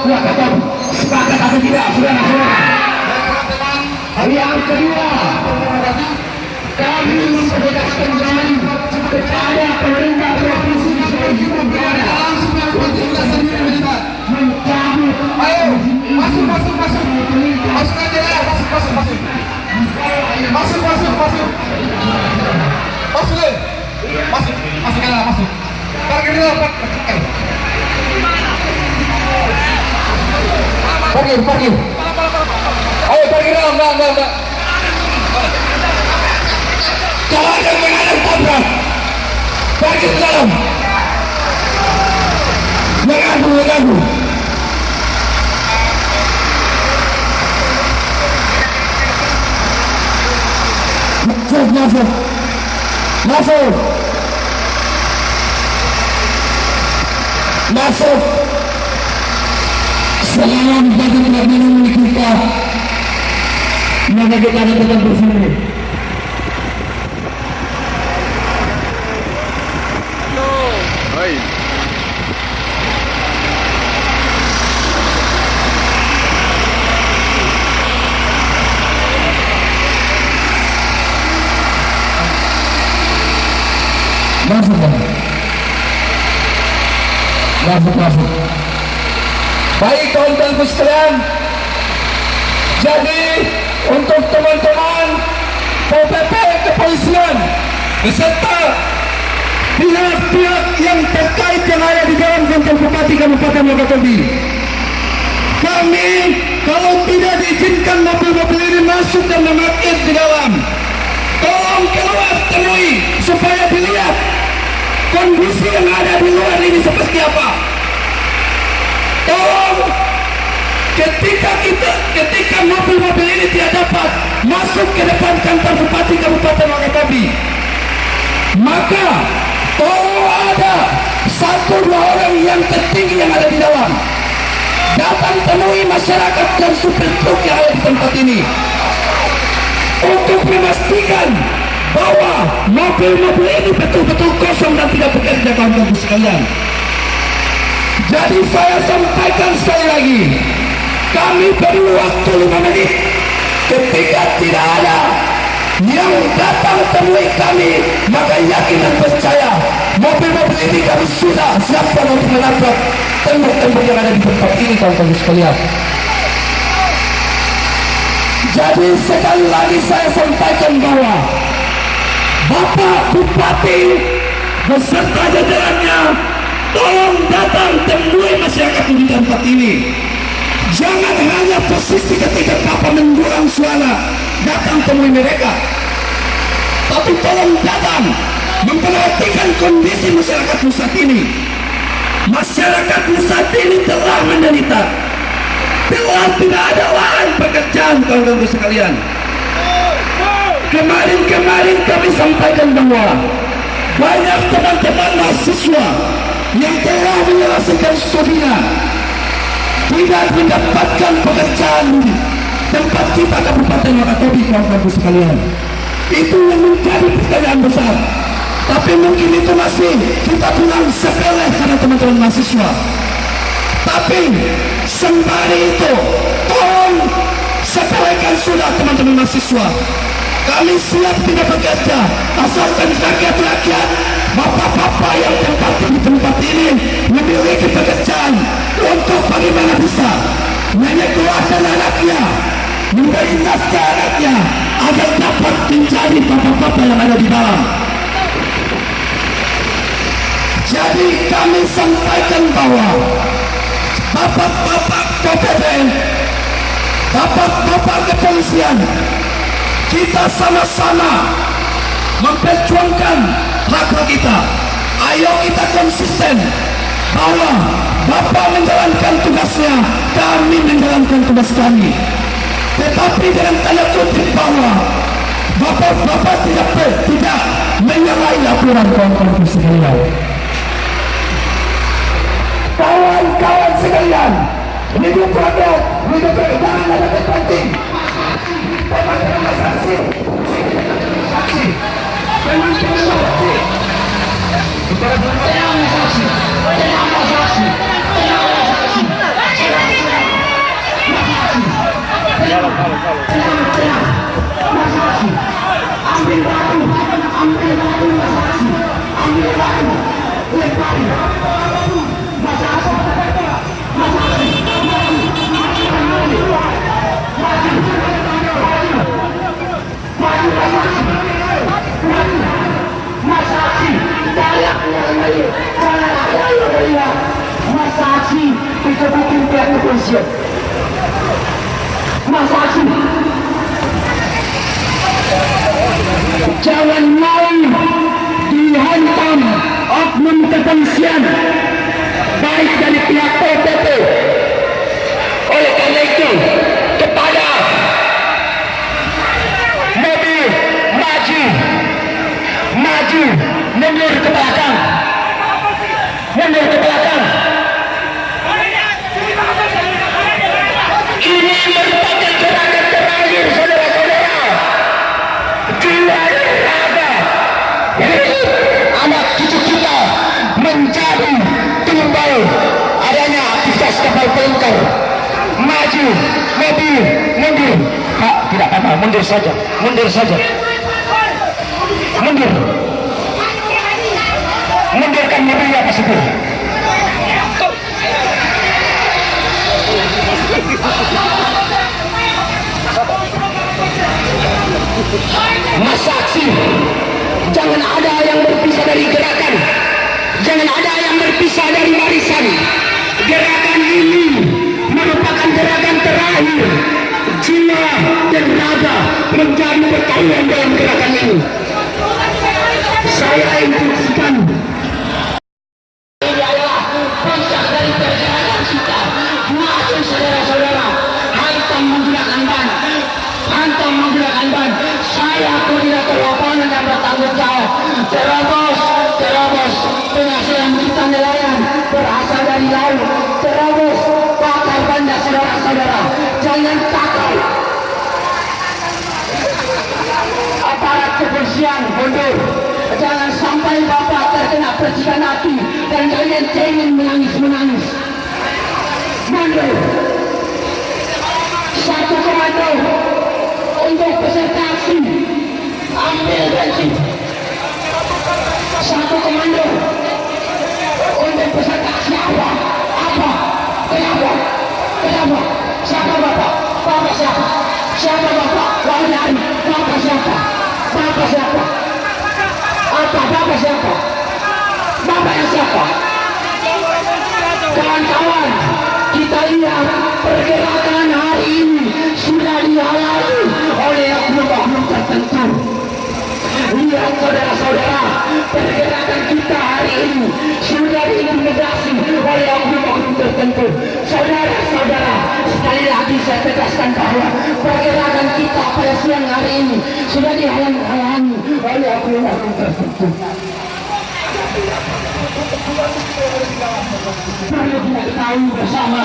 Ya, betul. Sepakat atau tidak, saudara-saudara? Yang kedua, kami mempertegaskan kembali kepada pemerintah provinsi Sulawesi Tenggara mencabut. Ayo, masuk aja ya, masuk. Parkir dulu, parkir. Ayo parkir dulu, enggak. Kalau ada yang menghadap tabrak, parkir ke dalam. Mengganggu. Masuk. Selamat bagi minum kita. Maka kita akan tetap bersama. Baik. Masuk. Baik kawan-kawan sekalian. Jadi untuk teman-teman PPP kepolisian beserta pihak-pihak yang terkait yang ada di dalam kantor Bupati Kabupaten Wakatobi, kami kalau tidak diizinkan mobil-mobil ini masuk dan memarkir di dalam, tolong keluar temui supaya dilihat kondisi yang ada di luar ini seperti apa. Tolong ketika mobil-mobil ini tidak dapat masuk ke depan kantor Bupati Kabupaten Wakatobi, maka tolong ada 1-2 orang yang tertinggi yang ada di dalam datang temui masyarakat dan supir truk yang ada di tempat ini untuk memastikan bahwa mobil-mobil ini betul-betul kosong dan tidak bekerja, kawan-kawan sekalian. Jadi saya sampaikan sekali lagi, kami perlu waktu 5 menit. Ketika tidak ada yang datang temui kami, maka yakin dan percaya mobil-mobil ini kami sudah siapkan untuk menabrak tembok-tembok yang ada di tempat ini, kawan-kawan sekalian. Jadi sekali lagi saya sampaikan bahwa Bapak Bupati beserta jajarannya tolong datang temui masyarakat di tempat ini. Jangan hanya posisi ketika Bapak mendulang suara datang temui mereka, tapi tolong datang memperhatikan kondisi masyarakat Pusat ini. Masyarakat Pusat ini telah menderita, telah tidak ada lahan pekerjaan, kawan-kawan sekalian. Kemarin kami sampaikan bahwa banyak teman-teman mahasiswa yang telah menyelesaikan studinya tidak mendapatkan pekerjaan di tempat kita Kabupaten Wakatobi, kawan-kawan sekalian. Itu yang menjadi pertanyaan besar. Tapi mungkin itu masih kita bilang sepele karena teman-teman mahasiswa. Tapi sembari itu tolong sepelekan sudah teman-teman mahasiswa. Kami siap tidak bekerja asalkan rakyat-rakyat, bapak-bapak yang di tempat ini memiliki pekerjaan untuk bagaimana bisa menyekolahkan anaknya, memberi nafkah anaknya agar dapat menjadi bapak-bapak yang ada di dalam. Jadi kami sampaikan bahwa bapak-bapak KPP, bapak-bapak kepolisian, kita sama-sama memperjuangkan hak kita. Ayo kita konsisten bahwa Bapak menjalankan tugasnya, kami menjalankan tugas kami. Tetapi dengan tanda kutip bahwa Bapak-bapak tidak menyalahi aturan, kawan-kawan sekalian. Kawan-kawan sekalian, hidup rakyat, hidup rakyat, jangan ada kepenting. Teman-teman saksi, saksi. masa aksi dikebukin pihak kepolisian. Masa aksi jangan mau dihantam oknum kepolisian baik dari pihak PPP. Oleh karena itu, kepada mobil maju, mundur ke belakang, Ini merupakan gerakan terakhir, saudara-saudara. Juara raga. Anak cucu kita menjadi tumbal adanya aktivitas kapal pelengkar. Maju, mobil, mundur. Tidak apa-apa, mundur saja. Mundurkan mobilnya, Pak Supir. Masa aksi, jangan ada yang berpisah dari gerakan, jangan ada yang berpisah dari barisan. Gerakan ini merupakan gerakan terakhir. Jiwa dan raga menjadi bertaruhan dalam gerakan ini. Saya instruksikan, ini adalah puncak dari perjalanan kita. Maju, saudara-saudara, hantam menggunakan ban. Saya koordinator lapangan dan bertanggung jawab. Terobos, penghasilan kita nelayan berasal dari laut. Terobos, bakar banda, saudara-saudara. Jangan takut. Aparat kepolisian mundur. Jangan sampai Bapak terkena percikan api dan kalian ingin menangis. Mundur. Satu komando untuk peserta aksi. Ambil bensin. Satu komando untuk peserta aksi. Apa? Kenapa? Siapa Bapak? Bapak siapa? Siapa Bapak? Wajah. Bapak siapa? Apa? Bapak siapa? Bapak yang siapa? Kawan-kawan, kita lihat pergerakan hari ini sudah dihalangi oleh oknum-oknum tertentu. Lihat saudara-saudara, pergerakan kita hari ini sudah diintimidasi oleh oknum-oknum tertentu. Saudara-saudara, sekali lagi saya tegaskan bahwa pergerakan kita pada siang hari ini sudah dihalangi oleh oknum-oknum tertentu. Perlu kita ketahui bersama,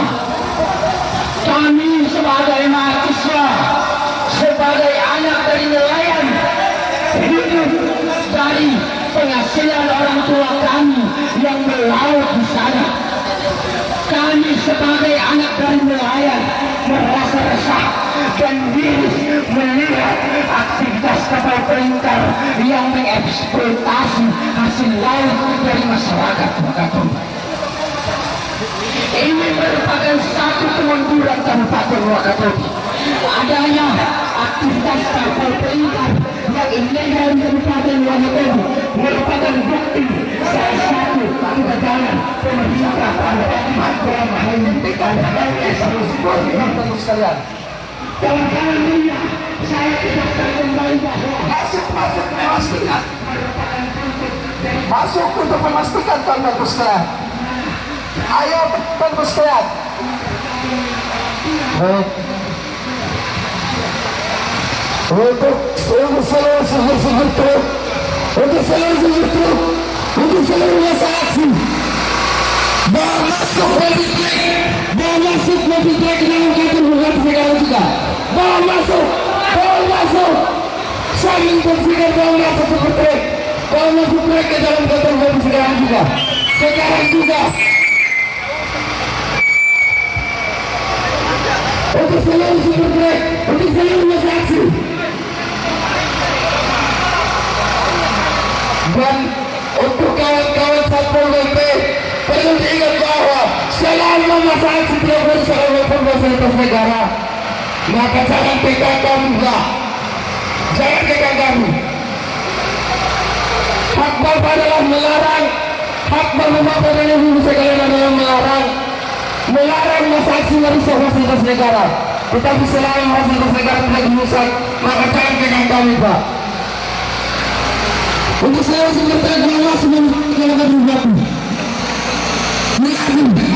kami sebagai mahasiswa, sebagai anak dari nelayan, hidup dari penghasilan orang tua kami yang melaut di sana. Kami sebagai anak dari nelayan merasa resah dan miris melihat aktivitas kapal pelengkar yang mengeksploitasi hasil laut dari masyarakat Wakatobi. Ini merupakan satu kemunduran Kabupaten Wakatobi. Adanya aktivitas kapal pelengkar yang ilegal di Kabupaten Wakatobi merupakan bukti salah satu kegagalan pemerintah pada dalam menghentikan teman-teman sekalian. Kawan-kawan dunia, saya tegaskan kembali bahwa masuk untuk memastikan teman-teman sekalian. Ayo teman-teman sekalian. Untuk seluruh sumber truk, untuk seluruh masa aksi, bawa masuk mobil truk ke dalam kantor bukan sekarang juga. Bawa masuk. Saya instruksikan bawa masuk super truk. Bawa masuk truk ke dalam kantor bukan sekarang juga. Untuk seluruh super truk, untuk seluruh masa aksi. Dan untuk kawan-kawan Satpol PP perlu diingat bahwa selama masa aksi tidak berusaha maupun fasilitas negara, maka jangan pegang kami. Hak Bapak adalah melarang, hak Bapak dan Ibu sekalian adalah melarang melarang transaksi merusak fasilitas negara. Tetapi selama fasilitas negara tidak dirusak, maka jangan pegang kami, Pak. Untuk saya masih bertanya bahwa sebelum kita berlaku mengadu